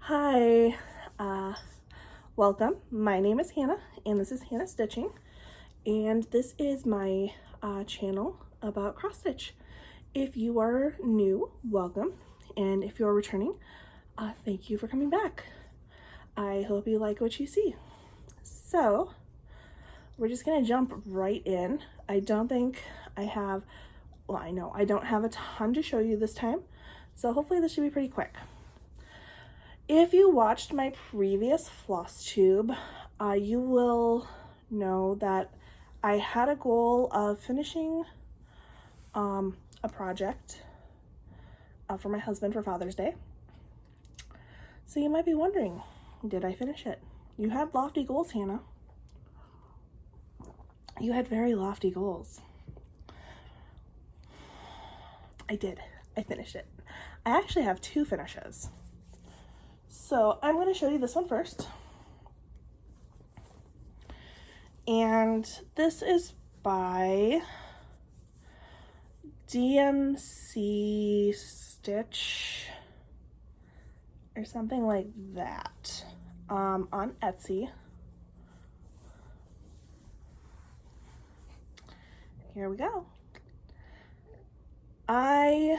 Hi, welcome. My name is Hannah, and this is Hannah Stitching, and this is my channel about cross stitch. If you are new, welcome, and if you're returning, thank you for coming back. I hope you like what you see. So, we're just gonna jump right in. I don't think I have, well, I know I don't have a ton to show you this time, so hopefully this should be pretty quick. If you watched my previous Flosstube, you will know that I had a goal of finishing a project for my husband for Father's Day. So you might be wondering, did I finish it? You had lofty goals, Hannah. You had very lofty goals. I did. I finished it. I actually have two finishes. So I'm going to show you this one first. And this is by DMC Stitch or something like that on Etsy. Here we go. I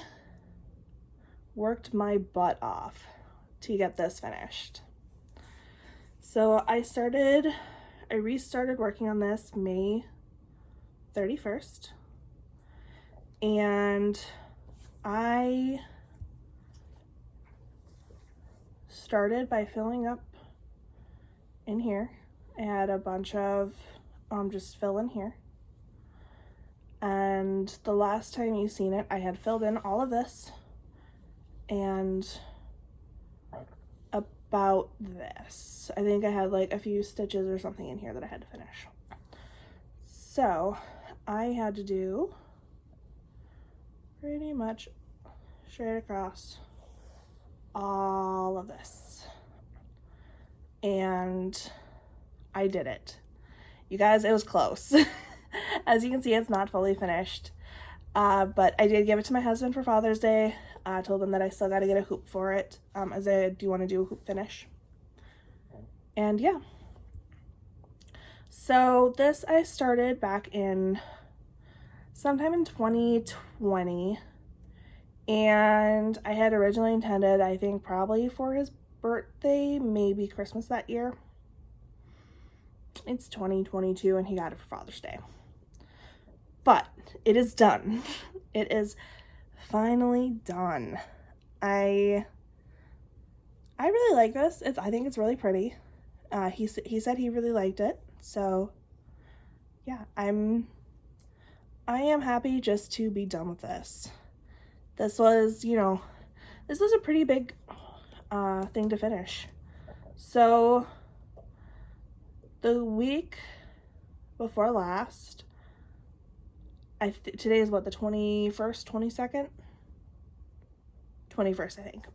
worked my butt off to get this finished. So I restarted working on this May 31st, and I started by filling up in here. I had a bunch of just fill in here, and the last time you seen it, I had filled in all of this and about this. I think I had like a few stitches or something in here that I had to finish. So I had to do pretty much straight across all of this. And I did it. You guys, it was close. As you can see, it's not fully finished. But I did give it to my husband for Father's Day. I told him that I still got to get a hoop for it, as I do want to do a hoop finish. And yeah. So this I started back in sometime in 2020. And I had originally intended, I think, probably for his birthday, maybe Christmas that year. It's 2022 and he got it for Father's Day. But it is done. It is finally done. I really like this. I think it's really pretty. He said he really liked it. So yeah, I am happy just to be done with this. This was, this was a pretty big thing to finish. So the week before last, today is what, the 21st, 22nd? 21st, I think.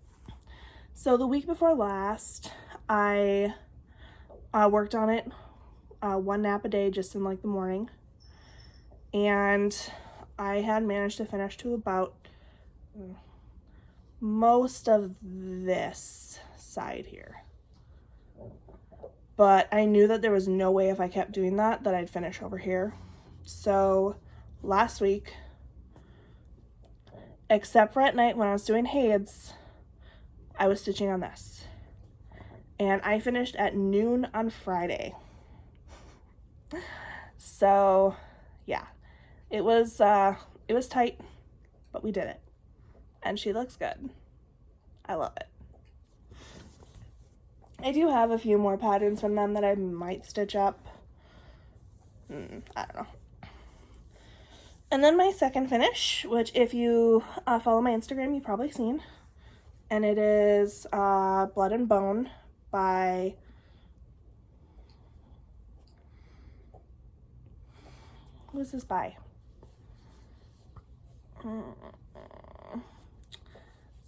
So the week before last, I worked on it one nap a day, just in like the morning. And I had managed to finish to about most of this side here. But I knew that there was no way if I kept doing that I'd finish over here. So last week, except for at night when I was doing Hades, I was stitching on this. And I finished at noon on Friday. So yeah, it was tight, but we did it. And she looks good. I love it. I do have a few more patterns from them that I might stitch up. I don't know. And then my second finish, which if you follow my Instagram, you've probably seen. And it is Blood and Bone by who's this by?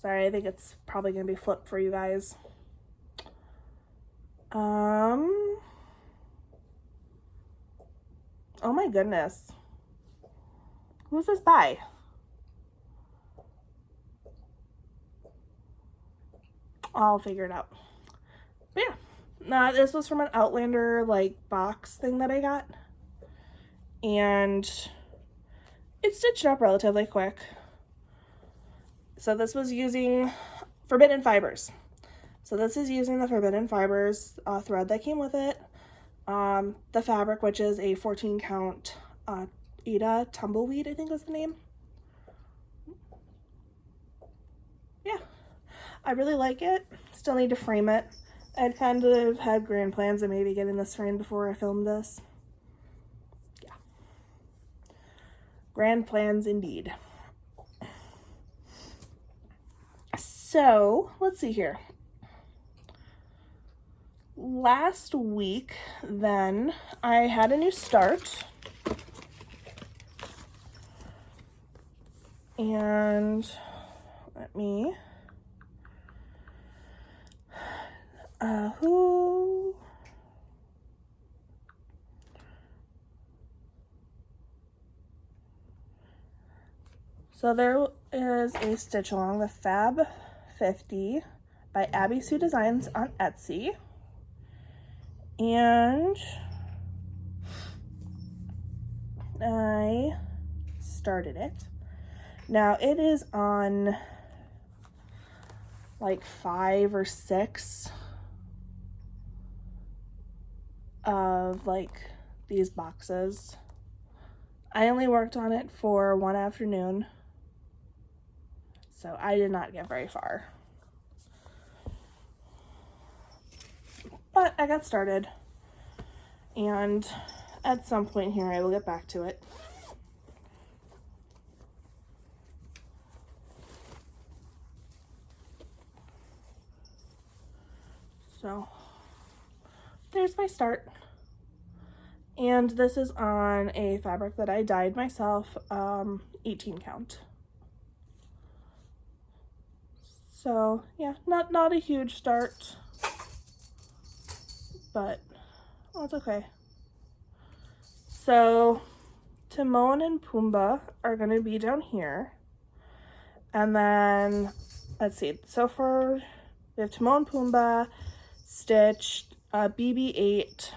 Sorry, I think it's probably going to be flipped for you guys. Oh my goodness. Who's this by? I'll figure it out. But yeah, this was from an Outlander like box thing that I got, and it stitched up relatively quick. So this was using Forbidden Fibers. So this is using the Forbidden Fibers thread that came with it. The fabric, which is a 14 count Ada Tumbleweed, I think was the name. Yeah, I really like it. Still need to frame it. I'd kind of had grand plans of maybe getting this framed before I filmed this. Yeah. Grand plans indeed. So, let's see here. Last week, then, I had a new start. And let me... So there is a stitch along the Fab 50 by Abby Sue Designs on Etsy. And I started it. Now it is on like 5 or 6 of like these boxes. I only worked on it for one afternoon, so I did not get very far. But I got started, and at some point here I will get back to it. So there's my start. And this is on a fabric that I dyed myself, 18 count. So yeah, not a huge start, but oh, it's okay. So Timon and Pumbaa are gonna be down here. And then, let's see, so we have Timon and Pumbaa stitched, BB-8,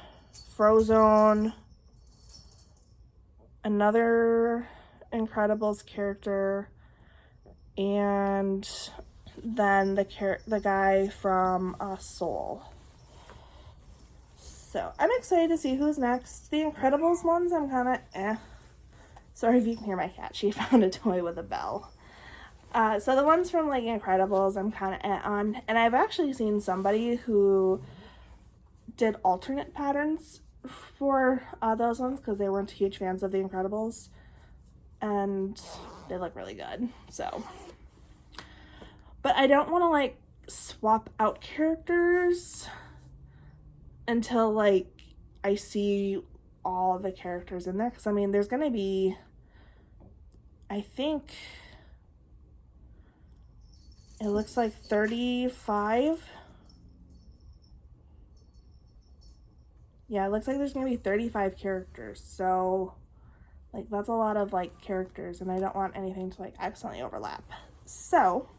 Frozone, another Incredibles character, and then the guy from Soul. So I'm excited to see who's next. The Incredibles ones, I'm kind of eh. Sorry if you can hear my cat. She found a toy with a bell. So the ones from like Incredibles, I'm kind of eh on. And I've actually seen somebody who did alternate patterns for those ones because they weren't huge fans of the Incredibles, and they look really good. So, but I don't want to like swap out characters until like I see all the characters in there, because I mean there's gonna be, I think it looks like 35. Yeah, it looks like there's gonna be 35 characters, so like that's a lot of like characters, and I don't want anything to like accidentally overlap. So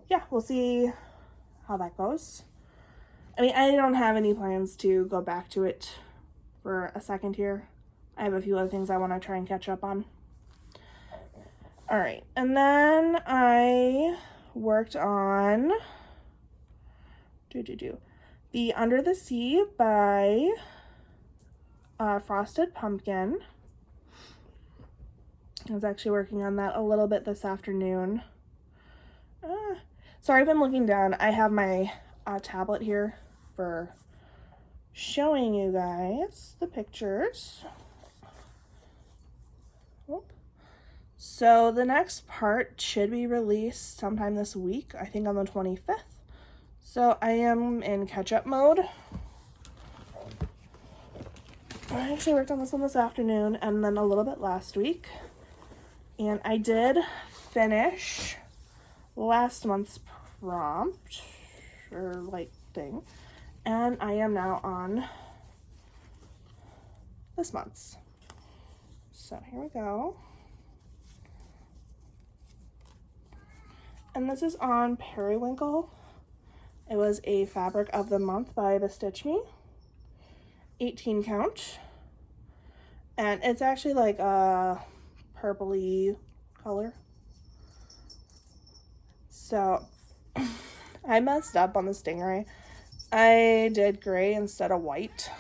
yeah, we'll see how that goes. I mean, I don't have any plans to go back to it for a second here. I have a few other things I want to try and catch up on. All right, and then I worked on the Under the Sea by Frosted Pumpkin. I was actually working on that a little bit this afternoon. Sorry, I've been looking down. I have my tablet here for showing you guys the pictures. So the next part should be released sometime this week, I think on the 25th. So I am in catch-up mode. I actually worked on this one this afternoon and then a little bit last week. And I did finish last month's prompt, or like thing. And I am now on this month's. So here we go. And this is on Periwinkle. It was a fabric of the month by the Stitch Me, 18 count. And it's actually like a purpley color. So I messed up on the Stingray. I did gray instead of white.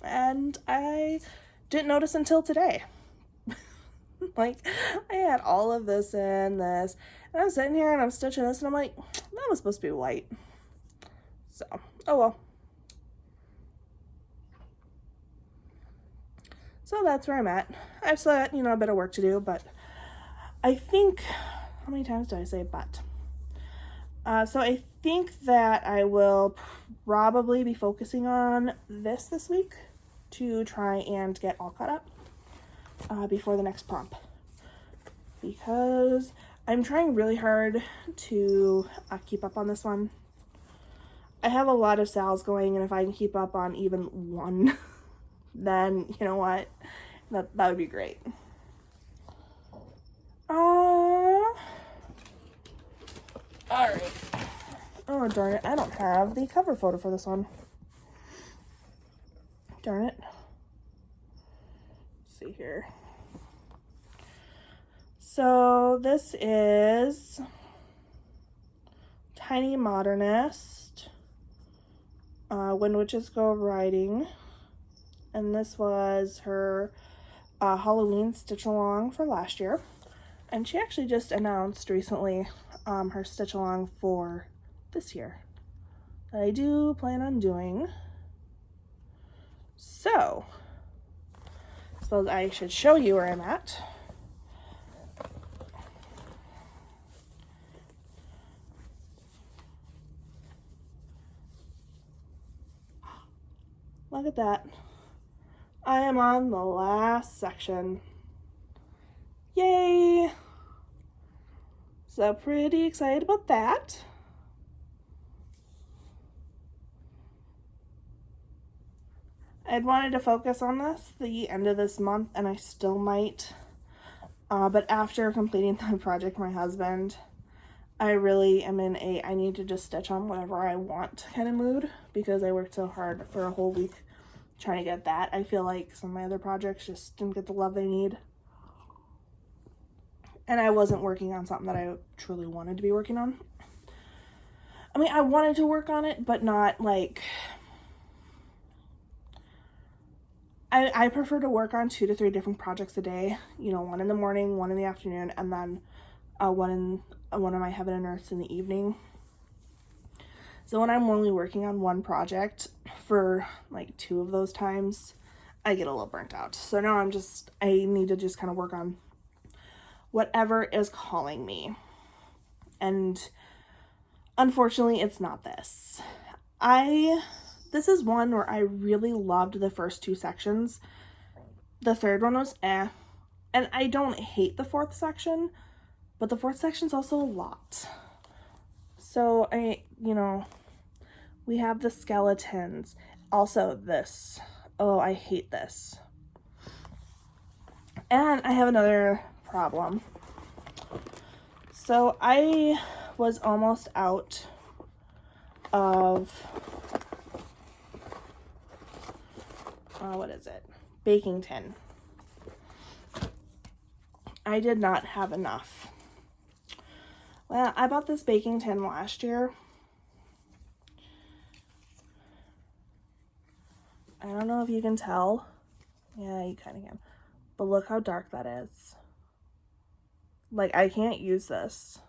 And I didn't notice until today. Like, I had all of this in this. And I'm sitting here and I'm stitching this and I'm like, that was supposed to be white. So, oh well. So that's where I'm at. I've still got, a bit of work to do, but I think, how many times do I say but? So I think that I will probably be focusing on this week to try and get all caught up before the next prompt. Because I'm trying really hard to keep up on this one. I have a lot of sales going, and if I can keep up on even one, then you know what, that would be great. All right. Oh darn it, I don't have the cover photo for this one. Darn it. Let's see here. So this is Tiny Modernist, When Witches Go Riding. And this was her Halloween stitch along for last year. And she actually just announced recently her stitch along for this year that I do plan on doing. So, I suppose I should show you where I'm at. Look at that. I am on the last section. Yay! So pretty excited about that. I'd wanted to focus on this the end of this month, and I still might. But after completing the project for my husband, I really am in a I need to just stitch on whatever I want kind of mood, because I worked so hard for a whole week trying to get that. I feel like some of my other projects just didn't get the love they need. And I wasn't working on something that I truly wanted to be working on. I mean, I wanted to work on it, but not like... I prefer to work on 2 to 3 different projects a day. One in the morning, one in the afternoon, and then one of my Heaven and Earths in the evening. So when I'm only working on one project for like 2 of those times, I get a little burnt out. So now I need to just kind of work on whatever is calling me. And unfortunately, it's not this. This is one where I really loved the first 2 sections. The third one was eh. And I don't hate the 4th section, but the 4th section's also a lot. So we have the skeletons. Also this. Oh, I hate this. And I have another problem. So I was almost out of, what is it? Baking tin. I did not have enough. Well, I bought this baking tin last year. I don't know if you can tell. Yeah, you kind of can. But look how dark that is. Like, I can't use this.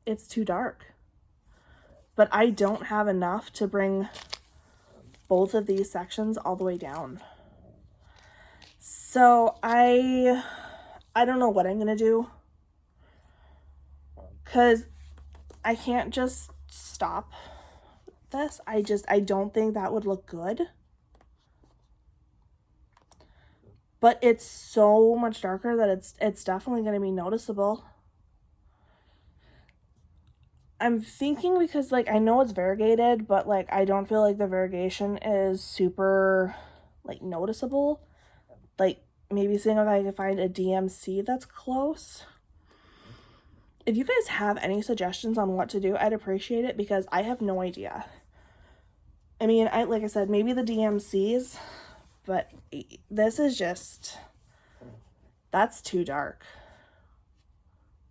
It's too dark. But I don't have enough to bring both of these sections all the way down. So I don't know what I'm going to do. Because I can't just stop this. I don't think that would look good. But it's so much darker that it's definitely going to be noticeable. I'm thinking because, like, I know it's variegated, but, like, I don't feel like the variegation is super, like, noticeable. Like, maybe seeing if I can find a DMC that's close. if you guys have any suggestions on what to do, I'd appreciate it, because I have no idea. I mean, like I said, maybe the DMCs, but this is just, that's too dark.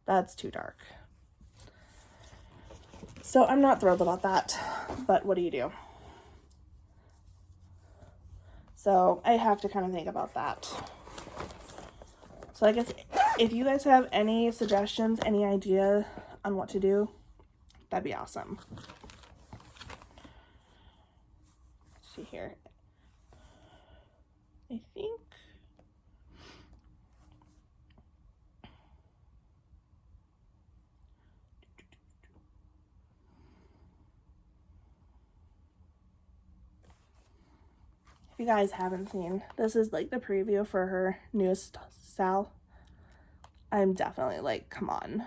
That's too dark. So I'm not thrilled about that, but what do you do? So I have to kind of think about that. So I guess if you guys have any suggestions, any idea on what to do, that'd be awesome. Let's see here. I think if you guys haven't seen, this is like the preview for her newest style. I'm definitely like, come on.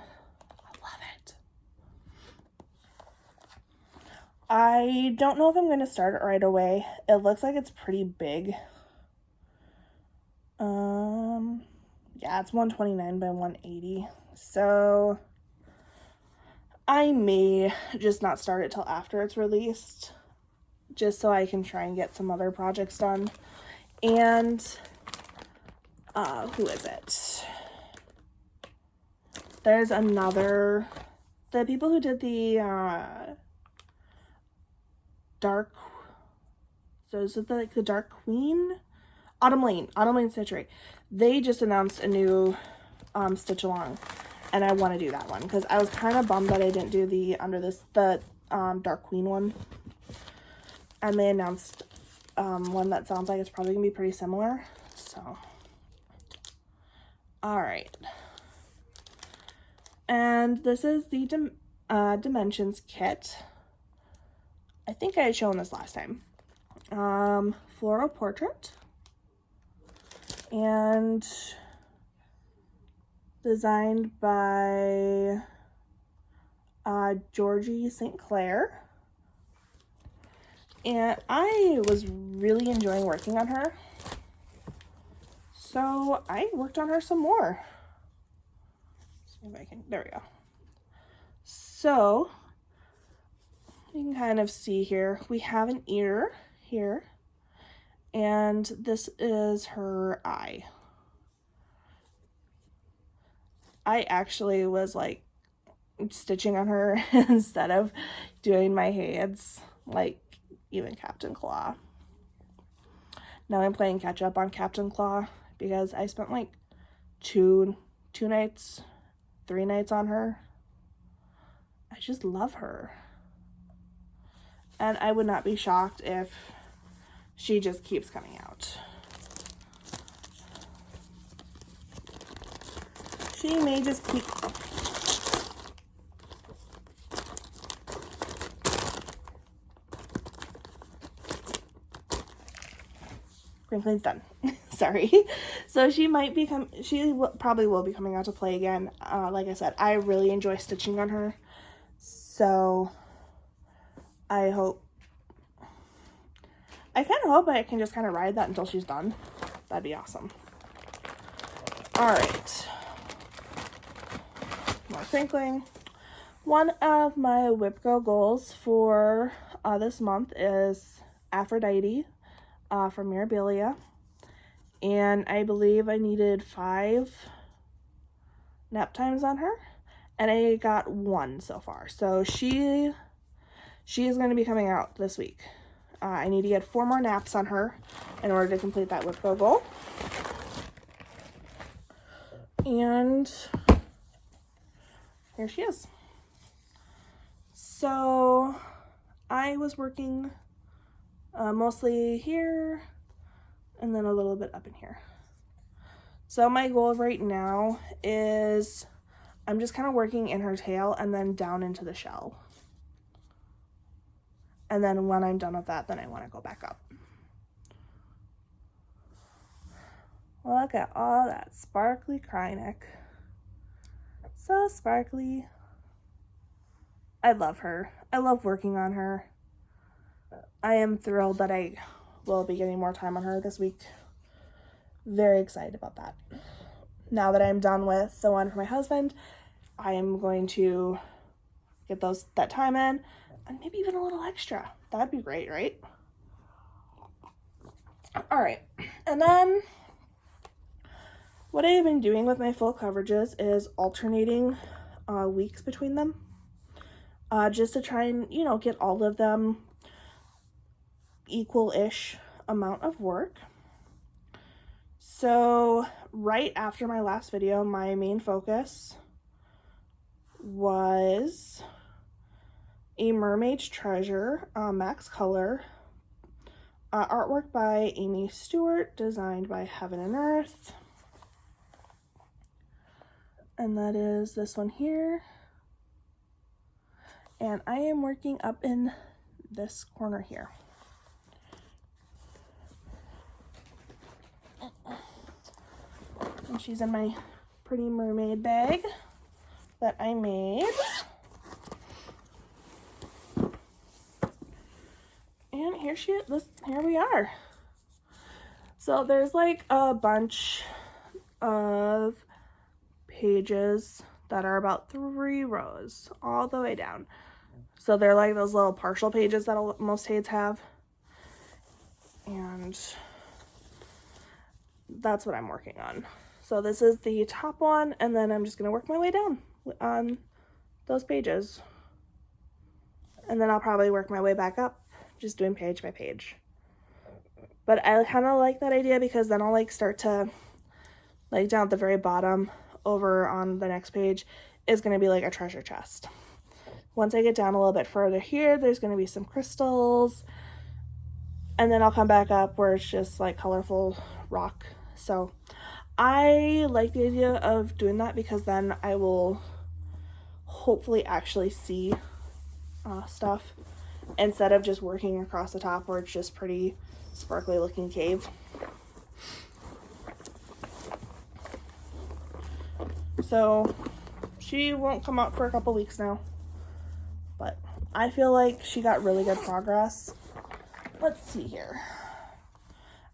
I love it. I don't know if I'm going to start it right away. It looks like it's pretty big. Yeah, it's 129 by 180. So I may just not start it till after it's released, just so I can try and get some other projects done. And who is it? There's another, the people who did the Dark, so is it like the Dark Queen? Autumn Lane Stitchery. They just announced a new stitch along, and I want to do that one because I was kind of bummed that I didn't do the Dark Queen one. And they announced one that sounds like it's probably gonna be pretty similar. So, all right. And this is the Dimensions kit. I think I had shown this last time. Floral portrait. And designed by Georgie St. Clair. And I was really enjoying working on her. So I worked on her some more. See if I can, there we go. So you can kind of see here, we have an ear here. And this is her eye. I actually was like stitching on her instead of doing my heads, like even Captain Claw. Now I'm playing catch up on Captain Claw because I spent like two nights, 3 nights on her. I just love her. And I would not be shocked if she just keeps coming out. She may just keep... Sprinkling's done. Sorry. So she might become... probably will be coming out to play again. Like I said, I really enjoy stitching on her. So I hope... I kind of hope I can just kind of ride that until she's done. That'd be awesome. Alright. More crinkling. One of my WIPCO goals for this month is Aphrodite from Mirabilia. And I believe I needed 5 nap times on her. And I got 1 so far. So she is going to be coming out this week. I need to get 4 more naps on her in order to complete that WIPCO goal. And here she is. So I was working mostly here and then a little bit up in here. So my goal right now is I'm just kind of working in her tail and then down into the shell. And then when I'm done with that, then I want to go back up. Look at all that sparkly cryneck. So sparkly. I love her. I love working on her. I am thrilled that I will be getting more time on her this week. Very excited about that. Now that I'm done with the one for my husband, I am going to get that time in, and maybe even a little extra. That'd be great, right? All right, and then what I've been doing with my full coverages is alternating weeks between them, just to try and, you know, get all of them equal-ish amount of work. So right after my last video, my main focus was a Mermaid's Treasure Max Color artwork by Amy Stewart, designed by Heaven and Earth. And that is this one here. And I am working up in this corner here. And she's in my pretty mermaid bag that I made. And here we are. So there's like a bunch of pages that are about 3 rows all the way down. So they're like those little partial pages that most aids have. And that's what I'm working on. So this is the top one, and then I'm just going to work my way down on those pages. And then I'll probably work my way back up, just doing page by page. But I kind of like that idea because then I'll like start to, like down at the very bottom over on the next page is going to be like a treasure chest. Once I get down a little bit further here, there's going to be some crystals. And then I'll come back up where it's just like colorful rock. So I like the idea of doing that because then I will hopefully actually see stuff instead of just working across the top where it's just pretty sparkly looking cave. So she won't come out for a couple weeks now, but I feel like she got really good progress. Let's see here.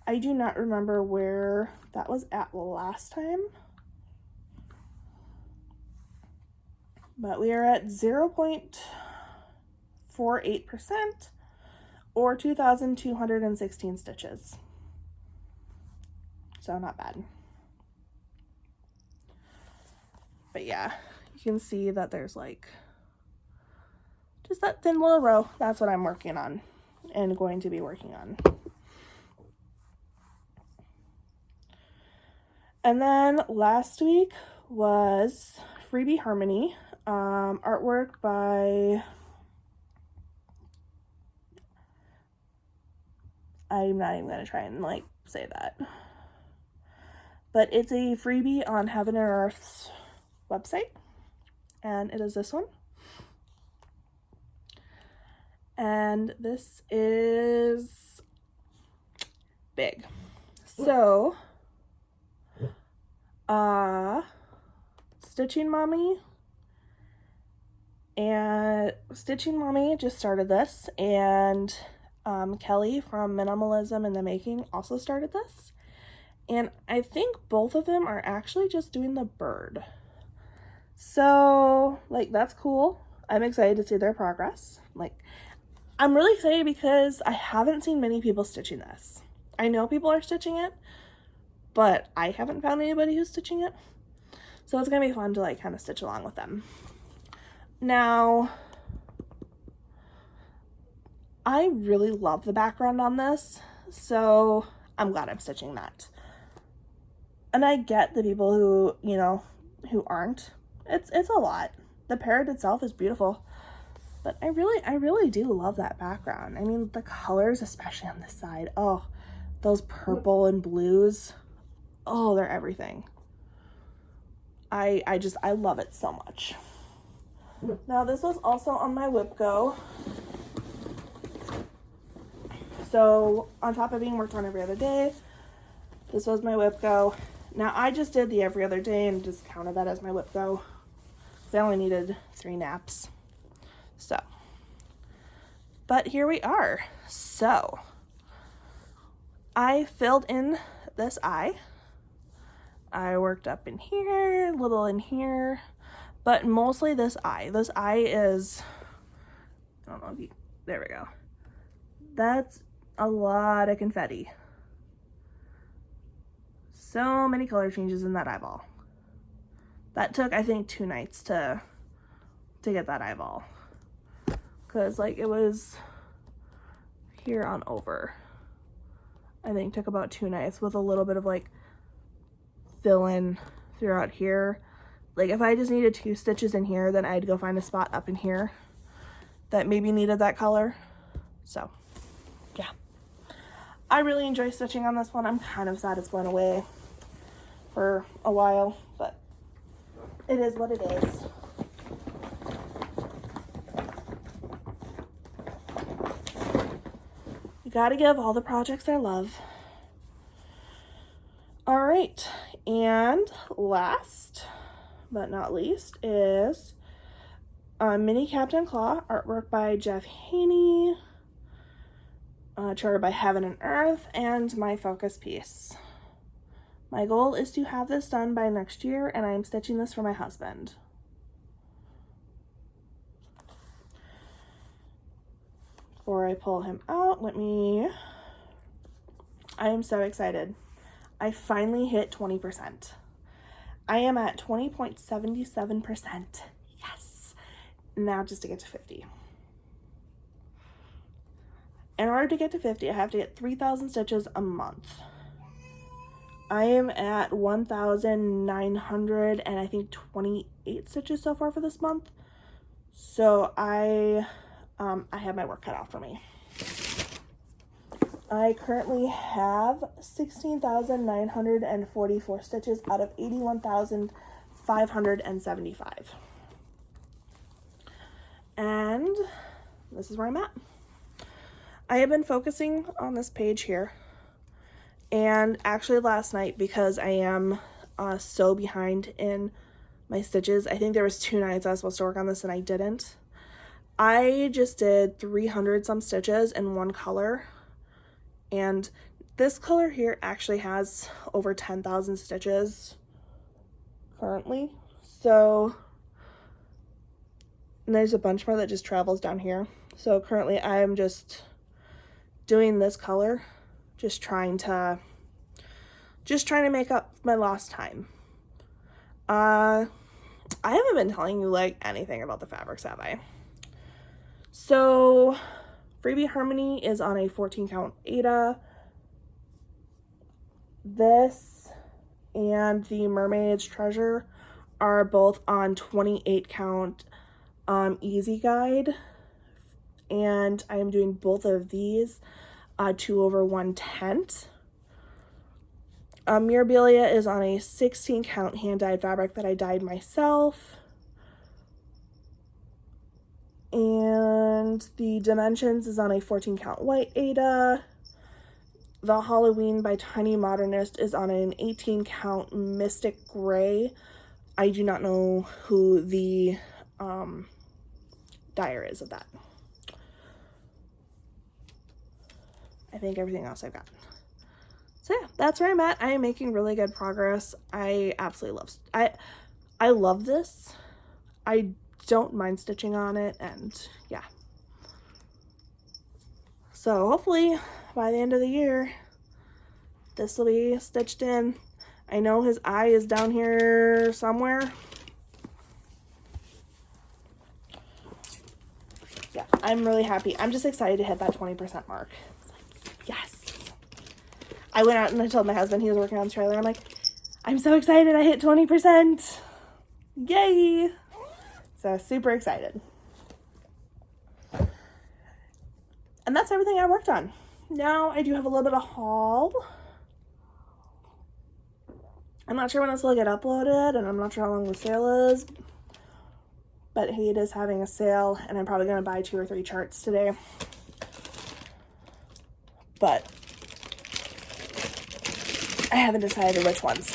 I do not remember where that was at last time, but we are at 0.48% or 2,216 stitches. So not bad. But yeah, you can see that there's like just that thin little row. That's what I'm working on and going to be working on. And then last week was Freebie Harmony, artwork by, I'm not even going to try and like say that, but it's a freebie on Heaven and Earth's website, and it is this one. And this is big. So Stitching Mommy just started this, and Kelly from Minimalism in the Making also started this, and I think both of them are actually just doing the bird. So like that's cool. I'm excited to see their progress. Like I'm really excited because I haven't seen many people stitching this. I know people are stitching it, but I haven't found anybody who's stitching it. So it's gonna be fun to like kind of stitch along with them. Now, I really love the background on this, so I'm glad I'm stitching that. And I get the people who, you know, who aren't. It's a lot. The parrot itself is beautiful, but I really do love that background. I mean, the colors, especially on this side. Oh, those purple and blues. Oh, they're everything. I love it so much. Now, this was also on my Whip Go. So, on top of being worked on every other day, this was my Whip Go. Now, I just did the every other day and just counted that as my Whip Go. So I only needed 3 naps. So, but here we are. So, I filled in this eye. I worked up in here, a little in here, but mostly this eye. This eye is, I don't know if you, there we go. That's a lot of confetti. So many color changes in that eyeball. That took, I think, 2 nights to get that eyeball. Because, like, it was here on over. I think took about 2 nights with a little bit of, like, fill in throughout here. Like, if I just needed 2 stitches in here, then I'd go find a spot up in here that maybe needed that color. So, yeah. I really enjoy stitching on this one. I'm kind of sad it's going away for a while, but it is what it is. You gotta give all the projects their love. All right, and last but not least is Mini Captain Claw, artwork by Jeff Haney, charted by Heaven and Earth, and my focus piece. My goal is to have this done by next year, and I am stitching this for my husband. Before I pull him out, I am so excited. I finally hit 20%. I am at 20.77%. Yes. Now just to get to 50. In order to get to 50, I have to get 3,000 stitches a month. I am at 1,900 and I think 28 stitches so far for this month. So I have my work cut out for me. I currently have 16,944 stitches out of 81,575. And this is where I'm at. I have been focusing on this page here. And actually last night, because I am so behind in my stitches, I think there was 2 nights I was supposed to work on this and I didn't. I just did 300 some stitches in one color. And this color here actually has over 10,000 stitches currently. So, and there's a bunch more that just travels down here. So currently I'm just doing this color, just trying to make up my lost time. I haven't been telling you like anything about the fabrics, have I? So Freebie Harmony is on a 14 count Aida. This and the Mermaid's Treasure are both on 28 count Easy Guide. And I am doing both of these 2/110. Mirabilia is on a 16 count hand dyed fabric that I dyed myself. And the Dimensions is on a 14 count white Aida. The Halloween by Tiny Modernist is on an 18 count Mystic Gray. I do not know who the dyer is of that. I think everything else I've got. So yeah, that's where I'm at. I am making really good progress. I absolutely I love this. I don't mind stitching on it, and yeah. So hopefully by the end of the year, this will be stitched in. I know his eye is down here somewhere. Yeah, I'm really happy. I'm just excited to hit that 20% mark. It's like, yes. I went out and I told my husband, he was working on the trailer. I'm like, I'm so excited I hit 20%. Yay. So super excited. And that's everything I worked on. Now I do have a little bit of haul. I'm not sure when this will get uploaded, and I'm not sure how long the sale is. But Hade is having a sale, and I'm probably going to buy 2 or 3 charts today. But I haven't decided which ones.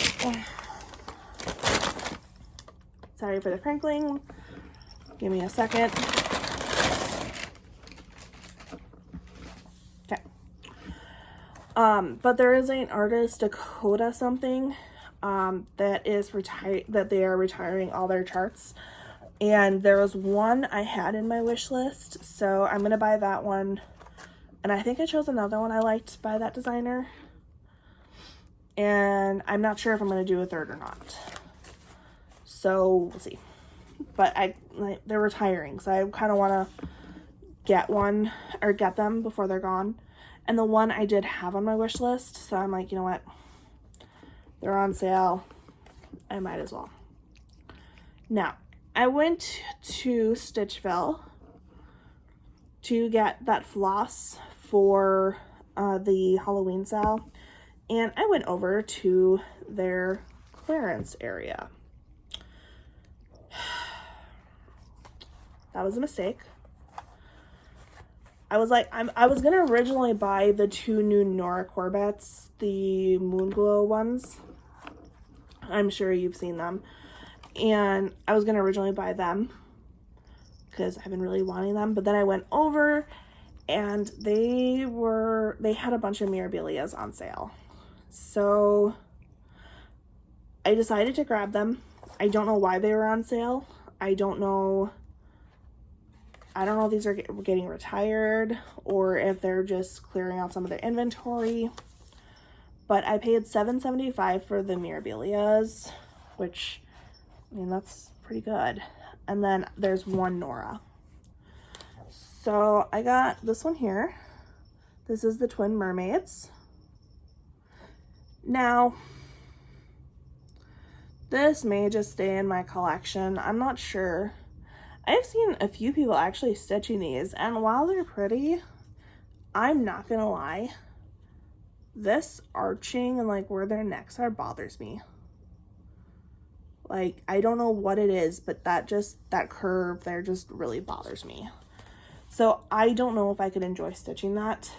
Sorry for the crinkling. Give me a second. Okay. But there is an artist, Dakota something, that they are retiring all their charts. And there was one I had in my wish list, so I'm gonna buy that one. And I think I chose another one I liked by that designer. And I'm not sure if I'm gonna do a third or not. So we'll see. But they're retiring, so I kind of want to get one or get them before they're gone. And the one I did have on my wish list, so I'm like, you know what? They're on sale. I might as well. Now, I went to Stitchville to get that floss for the Halloween sale, and I went over to their clearance area. That was a mistake. I was like, I was gonna originally buy the 2 new Nora Corbett's, the Moonglow ones. I'm sure you've seen them. And I was gonna originally buy them because I've been really wanting them. But then I went over and they had a bunch of Mirabilias on sale. So I decided to grab them. I don't know why they were on sale. I don't know if these are getting retired or if they're just clearing off some of their inventory. But I paid $7.75 for the Mirabilias, which, I mean, that's pretty good. And then there's one Nora. So I got this one here. This is the Twin Mermaids. Now, this may just stay in my collection. I'm not sure. I've seen a few people actually stitching these, and while they're pretty, I'm not gonna lie, this arching and like where their necks are bothers me. Like, I don't know what it is, but that curve there just really bothers me. So I don't know if I could enjoy stitching that,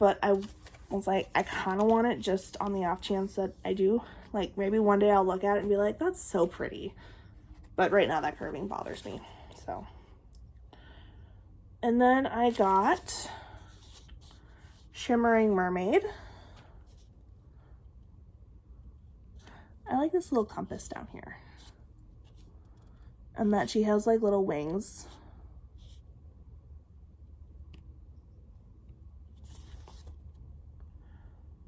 but I was like, I kind of want it just on the off chance that I do. Like, maybe one day I'll look at it and be like, that's so pretty. But right now that curving bothers me, so. And then I got Shimmering Mermaid. I like this little compass down here. And that she has like little wings.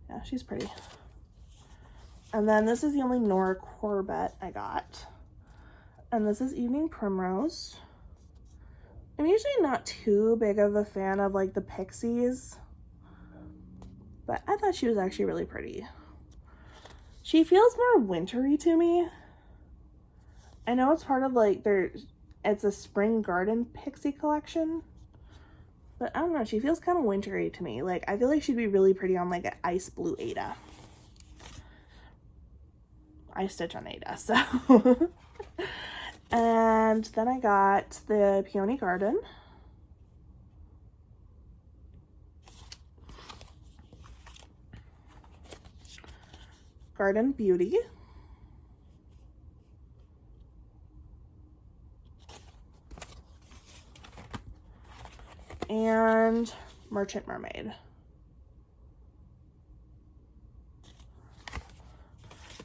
Yeah, she's pretty. And then this is the only Nora Corbett I got. And this is Evening Primrose. I'm usually not too big of a fan of like the pixies, but I thought she was actually really pretty. She feels more wintry to me. I know it's part of like it's a spring garden pixie collection, but I don't know, she feels kind of wintry to me. Like, I feel like she'd be really pretty on like an ice blue Ada. I stitch on Ada, so. And then I got the Peony Garden. Garden Beauty. And Merchant Mermaid.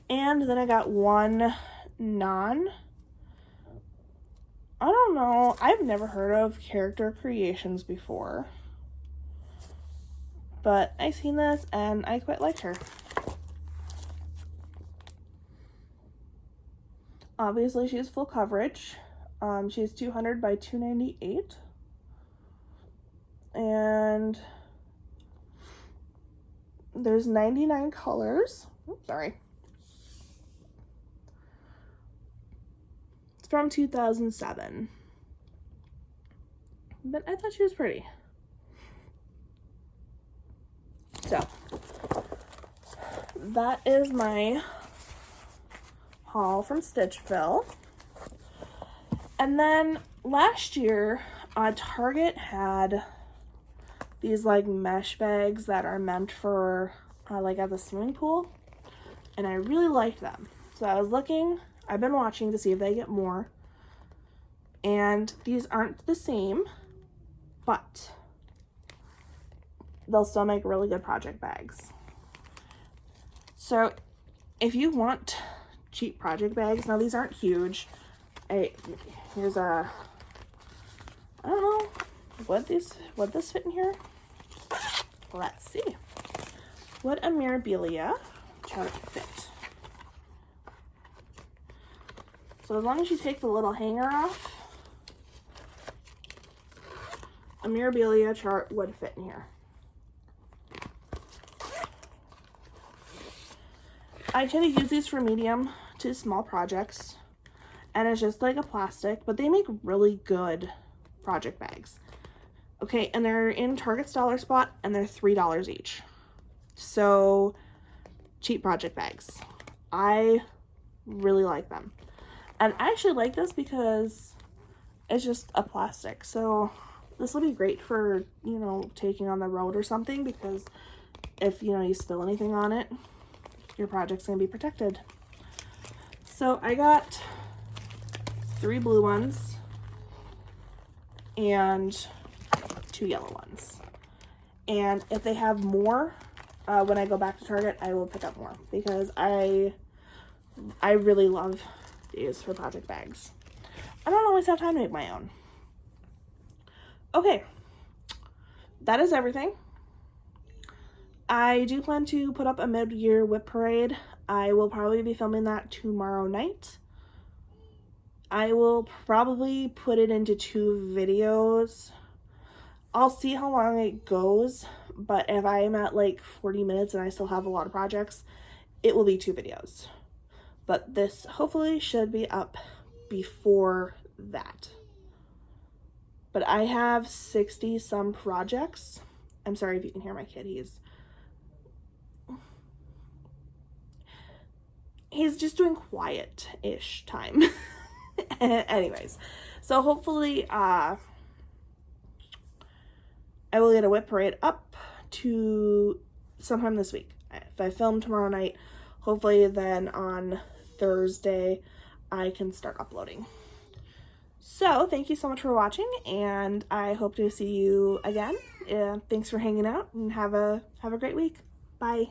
And then I got one I don't know, I've never heard of Character Creations before, but I seen this and I quite liked her. Obviously she's full coverage. She's 200 by 298. And there's 99 colors. Oops, sorry. It's from 2007. But I thought she was pretty. So, that is my haul from Stitchville. And then last year, Target had these like mesh bags that are meant for like at the swimming pool, and I really liked them. So I was looking, I've been watching to see if they get more, and these aren't the same, but they'll still make really good project bags. So if you want cheap project bags, now these aren't huge, Here's a, I don't know what this fit in here. Let's see. Would a Mirabilia chart fit? So as long as you take the little hanger off, a Mirabilia chart would fit in here. I tend to use these for medium to small projects, and it's just like a plastic, but they make really good project bags. Okay, and they're in Target's dollar spot, and they're $3 each. So, cheap project bags. I really like them. And I actually like this because it's just a plastic. So, this will be great for, you know, taking on the road or something, because if, you know, you spill anything on it, your project's gonna be protected. So I got 3 blue ones and 2 yellow ones. And if they have more, when I go back to Target, I will pick up more, because I really love these for project bags. I don't always have time to make my own. Okay, that is everything. I do plan to put up a mid-year whip parade. I will probably be filming that tomorrow night. I will probably put it into 2 videos. I'll see how long it goes, but if I'm at like 40 minutes and I still have a lot of projects, it will be 2 videos. But this hopefully should be up before that. But I have 60 some projects. I'm sorry if you can hear my kid. He's just doing quiet-ish time. Anyways, so hopefully I will get a whip parade up to sometime this week. If I film tomorrow night, hopefully then on Thursday I can start uploading. So thank you so much for watching, and I hope to see you again. Thanks for hanging out, and have a great week. Bye.